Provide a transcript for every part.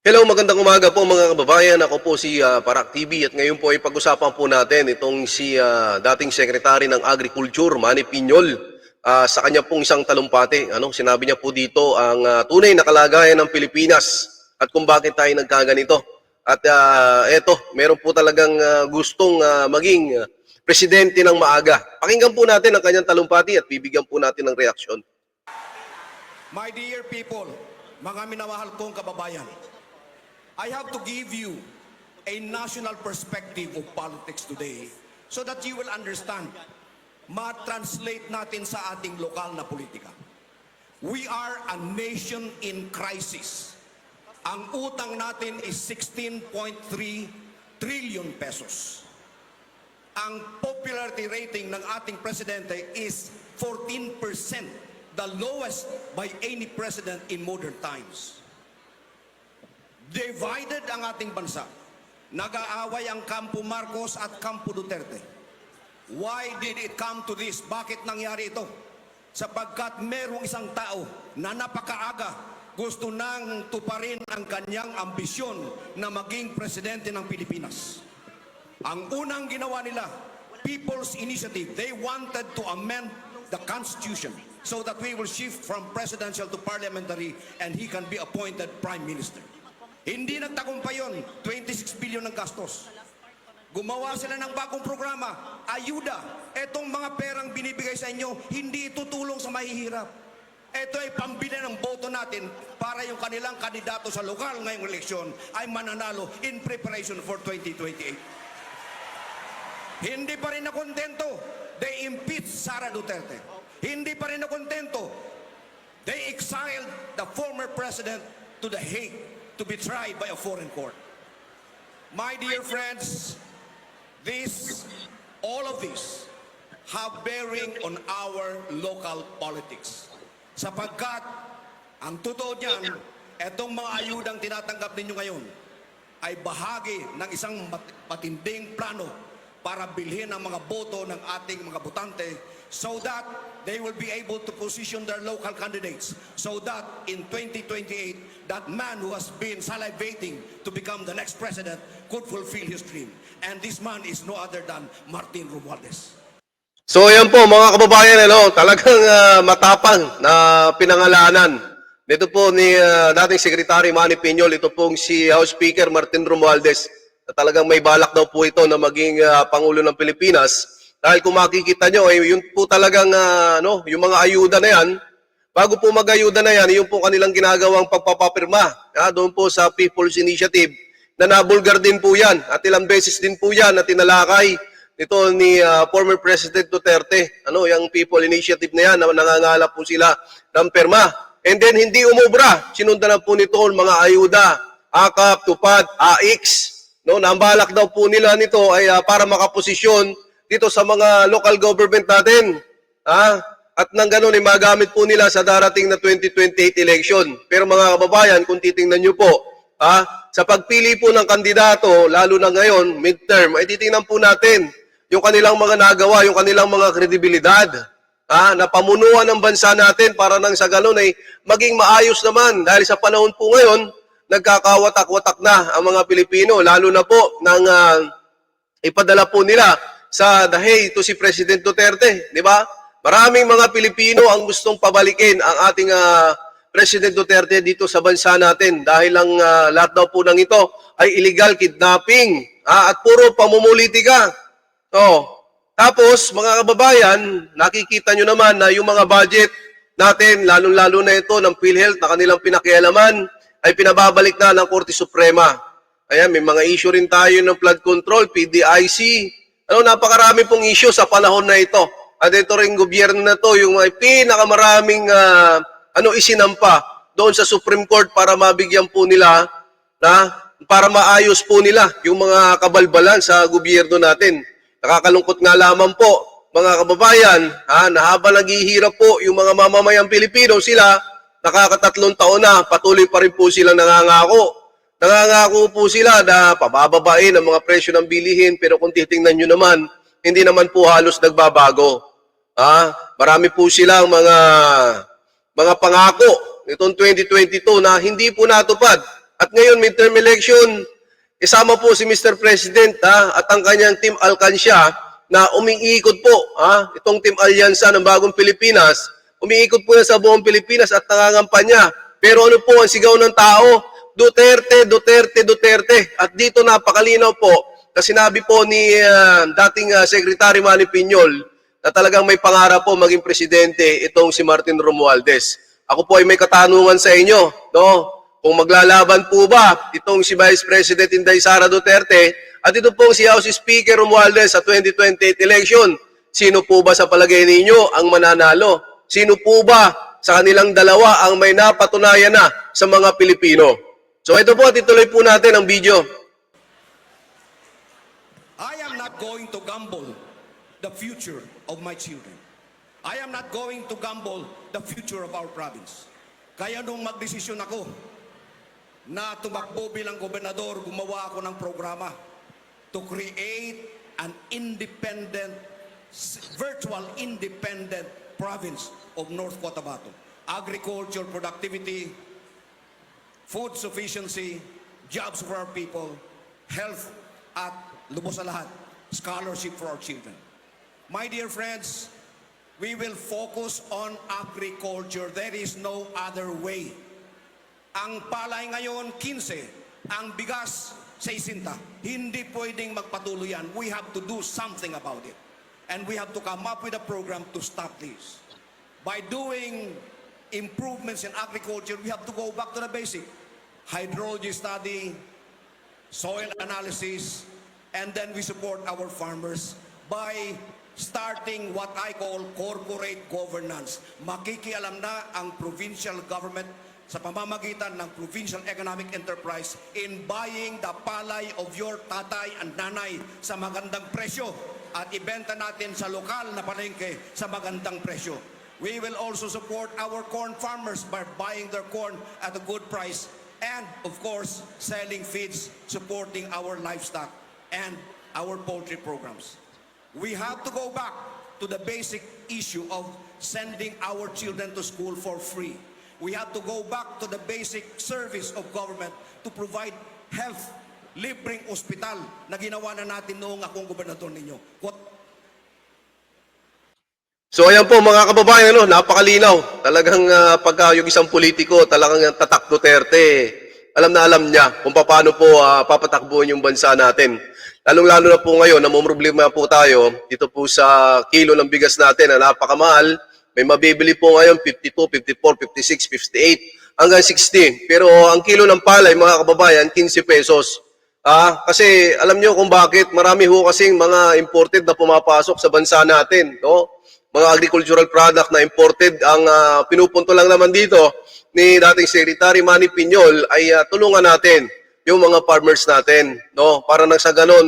Hello, magandang umaga po mga kababayan. Ako po si Parak TV at ngayon po ay pag-usapan po natin itong si dating Secretary ng Agriculture, Manny Piñol, sa kanya pong isang talumpati. Sinabi niya po dito ang tunay na kalagayan ng Pilipinas at kung bakit tayo nagkaganito. At eto, meron po talagang gustong maging presidente ng maaga. Pakinggan po natin ang kanyang talumpati at bibigyan po natin ng reaksyon. My dear people, mga minamahal kong kababayan, I have to give you a national perspective of politics today so that you will understand, ma-translate natin sa ating lokal na politika. We are a nation in crisis. Ang utang natin is 16.3 trillion pesos. Ang popularity rating ng ating presidente is 14%, the lowest by any president in modern times. Divided ang ating bansa. Nag-aaway ang Kampo Marcos at Kampo Duterte. Why did it come to this? Bakit nangyari ito? Sapagkat merong isang tao na napakaaga gusto nang tuparin ang kanyang ambisyon na maging presidente ng Pilipinas. Ang unang ginawa nila, People's Initiative, they wanted to amend the Constitution so that we will shift from presidential to parliamentary and he can be appointed Prime Minister. Hindi nagtagumpay yun, 26 billion ng gastos. Gumawa sila ng bagong programa, ayuda. Etong mga perang binibigay sa inyo, hindi tutulong sa mahihirap. Ito ay pambili ng boto natin para yung kanilang kandidato sa lokal ngayong eleksyon ay mananalo in preparation for 2028. Hindi pa rin nakontento, they impeached Sara Duterte. Hindi pa rin nakontento, they exiled the former president to The Hague to be tried by a foreign court. My dear friends, all of this have bearing on our local politics. Sapagkat, ang totoo niyan, etong mga ayudang tinatanggap ninyo ngayon ay bahagi ng isang matinding plano para bilhin ang mga boto ng ating mga botante so that they will be able to position their local candidates so that in 2028, that man who has been salivating to become the next president could fulfill his dream. And this man is no other than Martin Romualdez. So yan po mga kababayan, talagang matapang na pinangalanan. Dito po ni dating Secretary Manny Piñol, ito pong si House Speaker Martin Romualdez. Talagang may balak daw po ito na maging Pangulo ng Pilipinas. Dahil kung makikita nyo, yun po talagang yung mga ayuda na yan, bago po mag-ayuda na yan, yung po kanilang ginagawang pagpapapirma doon po sa People's Initiative, na nabulgar din po yan. At ilang beses din po yan na tinalakay ito ni former President Duterte. Yung People Initiative na yan, na nangangala po sila ng perma. And then hindi umubra. Sinundan na po nito ang mga ayuda, AKAP, TUPAD, AX. Na ang balak daw po nila nito ay para makaposisyon dito sa mga local government natin. At nang ganun ay magamit po nila sa darating na 2028 election. Pero mga kababayan, kung titingnan nyo po, sa pagpili po ng kandidato, lalo na ngayon, midterm, ay titingnan po natin yung kanilang mga nagawa, yung kanilang mga kredibilidad, na pamunuan ng bansa natin para nang sa ganun ay maging maayos naman. Dahil sa panahon po ngayon, nagkakawatak-watak na ang mga Pilipino, lalo na po nang ipadala po nila sa The Hague ito si President Duterte, di ba? Maraming mga Pilipino ang gustong pabalikin ang ating President Duterte dito sa bansa natin dahil ang lahat daw po ng ito ay illegal kidnapping at puro pamumulitika. Tapos, mga kababayan, nakikita nyo naman na yung mga budget natin, lalong-lalo na ito ng PhilHealth na kanilang pinakialaman, ay pinababalik na ng Korte Suprema. Ayan, may mga issue rin tayo ng flood control, PDIC. Napakarami pong issue sa panahon na ito. At ito rin gobyerno na to, yung may pinakamaraming isinampa doon sa Supreme Court para mabigyan po nila, para maayos po nila yung mga kabalbalan sa gobyerno natin. Nakakalungkot nga lamang po, mga kababayan, na habang naghihirap po yung mga mamamayang Pilipino, sila, nakakatatlong taon na, patuloy pa rin po silang nangangako. Nangangako po sila na pabababain ang mga presyo ng bilihin, pero kung titingnan nyo naman, hindi naman po halos nagbabago. Marami po silang mga pangako nitong 2022 na hindi po natupad. At ngayon, midterm election, isama po si Mr. President at ang kanyang Team Alcancia na umiikot po, itong Team Alyansa ng Bagong Pilipinas, umiikot po yan sa buong Pilipinas at nangangampanya. Pero ano po ang sigaw ng tao? Duterte, Duterte, Duterte. At dito napakalinaw po na sinabi po ni dating Secretary Manny Piñol na talagang may pangarap po maging presidente itong si Martin Romualdez. Ako po ay may katanungan sa inyo, no? Kung maglalaban po ba itong si Vice President Inday Sara Duterte at ito pong si House Speaker Romualdez sa 2028 election, sino po ba sa palagay ninyo ang mananalo? Sino po ba sa kanilang dalawa ang may napatunayan na sa mga Pilipino? So ito po, tituloy po natin ang video. I am not going to gamble the future of my children. I am not going to gamble the future of our province. Kaya nung magdesisyon ako na tumakbo bilang gobernador, gumawa ako ng programa to create an independent, virtual independent province of North Cotabato. Agriculture, productivity, food sufficiency, jobs for our people, health, at lubos sa lahat, scholarship for our children. My dear friends, we will focus on agriculture. There is no other way. Ang palay ngayon, 15. Ang bigas, 60. Hindi pwedeng magpatuloy yan. We have to do something about it. And we have to come up with a program to stop this. By doing improvements in agriculture, we have to go back to the basic. Hydrology study, soil analysis, and then we support our farmers by starting what I call corporate governance. Makikialam na ang provincial government sa pamamagitan ng provincial economic enterprise in buying the palay of your tatay and nanay sa magandang presyo at ibenta natin sa lokal na palengke sa magandang presyo. We will also support our corn farmers by buying their corn at a good price and, of course, selling feeds, supporting our livestock and our poultry programs. We have to go back to the basic issue of sending our children to school for free. We have to go back to the basic service of government to provide health, libreng ospital na ginawa na natin noong akong gobernador ninyo. So ayan po mga kababayan, napakalinaw. Talagang pagka yung isang politiko, talagang tatak Duterte, alam na alam niya kung paano po papatakbuhan yung bansa natin. Lalong-lalo na po ngayon, namumroblema po tayo dito po sa kilo ng bigas natin na napakamahal. May mabibili po ngayon 52, 54, 56, 58 hanggang 60. Pero ang kilo ng palay, mga kababayan, 15 pesos. Kasi alam niyo kung bakit marami ho kasing mga imported na pumapasok sa bansa natin, no? Mga agricultural product na imported, ang pinupunto lang naman dito ni dating Secretary Manny Piñol ay tulungan natin yung mga farmers natin, no? Para nang sa ganon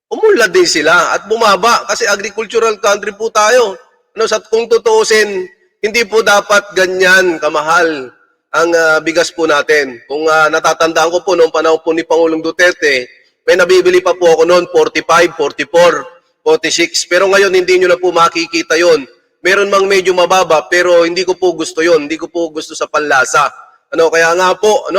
umunlad din sila at bumaba kasi agricultural country po tayo. No, sa kung tutuusin, hindi po dapat ganyan kamahal ang bigas po natin. Kung natatandaan ko po noong panahon po ni Pangulong Duterte, may nabibili pa po ako noon 45, 44, 46. Pero ngayon hindi nyo na po makikita yon. Meron mang medyo mababa pero hindi ko po gusto yon. Hindi ko po gusto sa panlasa. Kaya nga po,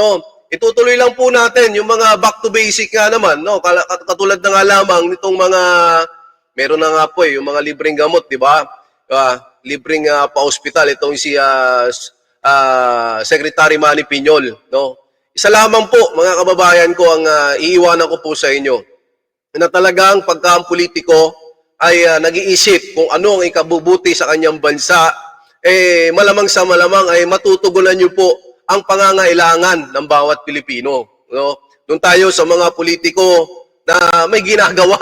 itutuloy lang po natin yung mga back to basic nga naman. No? Katulad na nga lamang nitong mga, meron na nga po yung mga libreng gamot, di ba? Libreng pa-hospital itong si Secretary Manny Piñol, no? Isa lamang po mga kababayan ko ang iiwanan ko po sa inyo na talagang pagka ang politiko ay nag-iisip kung ano ang ikabubuti sa kanyang bansa, malamang sa malamang ay matutugunan niyo po ang pangangailangan ng bawat Pilipino, no? Doon tayo sa mga politiko na may ginagawa,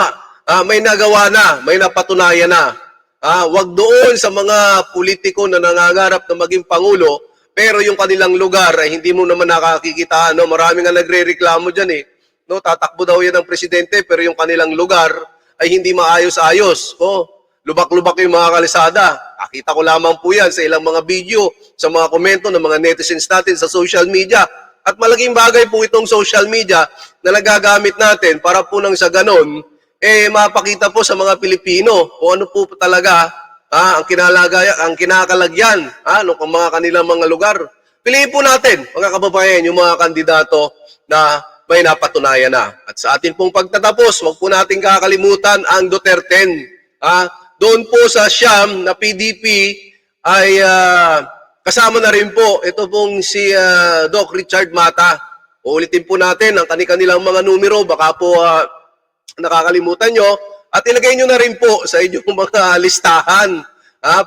may nagawa na, may napatunayan na. Wag doon sa mga politiko na nangangarap na maging pangulo, pero yung kanilang lugar ay hindi mo naman nakakikita. No? Marami nga nagre-reklamo dyan. No? Tatakbo daw yan ng presidente, pero yung kanilang lugar ay hindi maayos-ayos. Oh, lubak-lubak yung mga kalisada. Nakita ko lamang po yan sa ilang mga video, sa mga komento ng mga netizens natin sa social media. At malaking bagay po itong social media na nagagamit natin para po nang sa ganon, mapakita po sa mga Pilipino kung ano po talaga ang kinakalagyan ng mga kanilang mga lugar. piliin po natin, mga kababayan, yung mga kandidato na may napatunayan na. At sa atin pong pagtatapos, huwag po natin kakalimutan ang Duterte. Doon po sa Siyam na PDP ay kasama na rin po ito pong si Doc Richard Mata. Uulitin po natin ang kanilang mga numero, baka po nakakalimutan nyo. At ilagay nyo na rin po sa inyong mga listahan.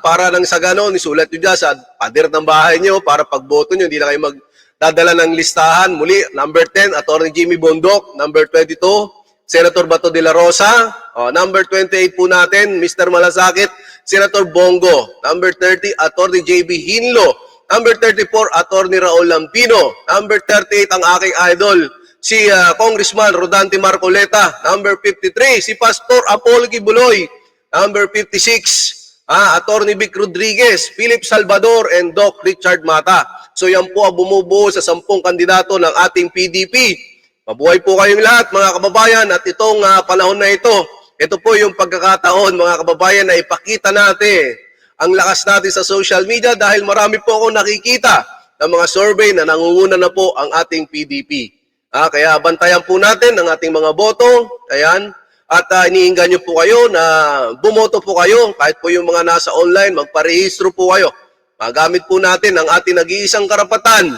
Para nang sa ganon, isulat nyo dyan sa pader ng bahay nyo para pagboto nyo, hindi na kayo magdadala ng listahan. Muli, number 10, Atty. Jimmy Bondok. Number 22, Senator Bato de la Rosa. Number 28 po natin, Mr. Malasakit, Senator Bongo. Number 30, Atty. JB Hinlo. Number 34, Atty. Raul Lampino. Number 38, ang aking idol, si Congressman Rodante Marcoleta. Number 53, si Pastor Apollo Kibuloy. Number 56, Atty. Vic Rodriguez, Philip Salvador, and Doc Richard Mata. So yan po ang bumubuo sa 10 kandidato ng ating PDP. Mabuhay po kayong lahat, mga kababayan, at itong panahon na ito po yung pagkakataon, mga kababayan, na ipakita natin ang lakas natin sa social media dahil marami po akong nakikita ng mga survey na nangunguna na po ang ating PDP. Kaya bantayan po natin ang ating mga boto. Ayan. At iniinggan nyo po kayo na bumoto po kayo. Kahit po yung mga nasa online, magparehistro po kayo. Magamit po natin ang ating nag-iisang karapatan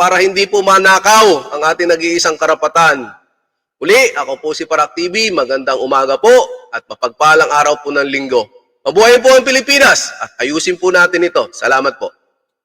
para hindi po manakaw ang ating nag-iisang karapatan. Uli, ako po si Parak TV. Magandang umaga po at mapagpalang araw po ng linggo. Mabuhay po ang Pilipinas at ayusin po natin ito. Salamat po.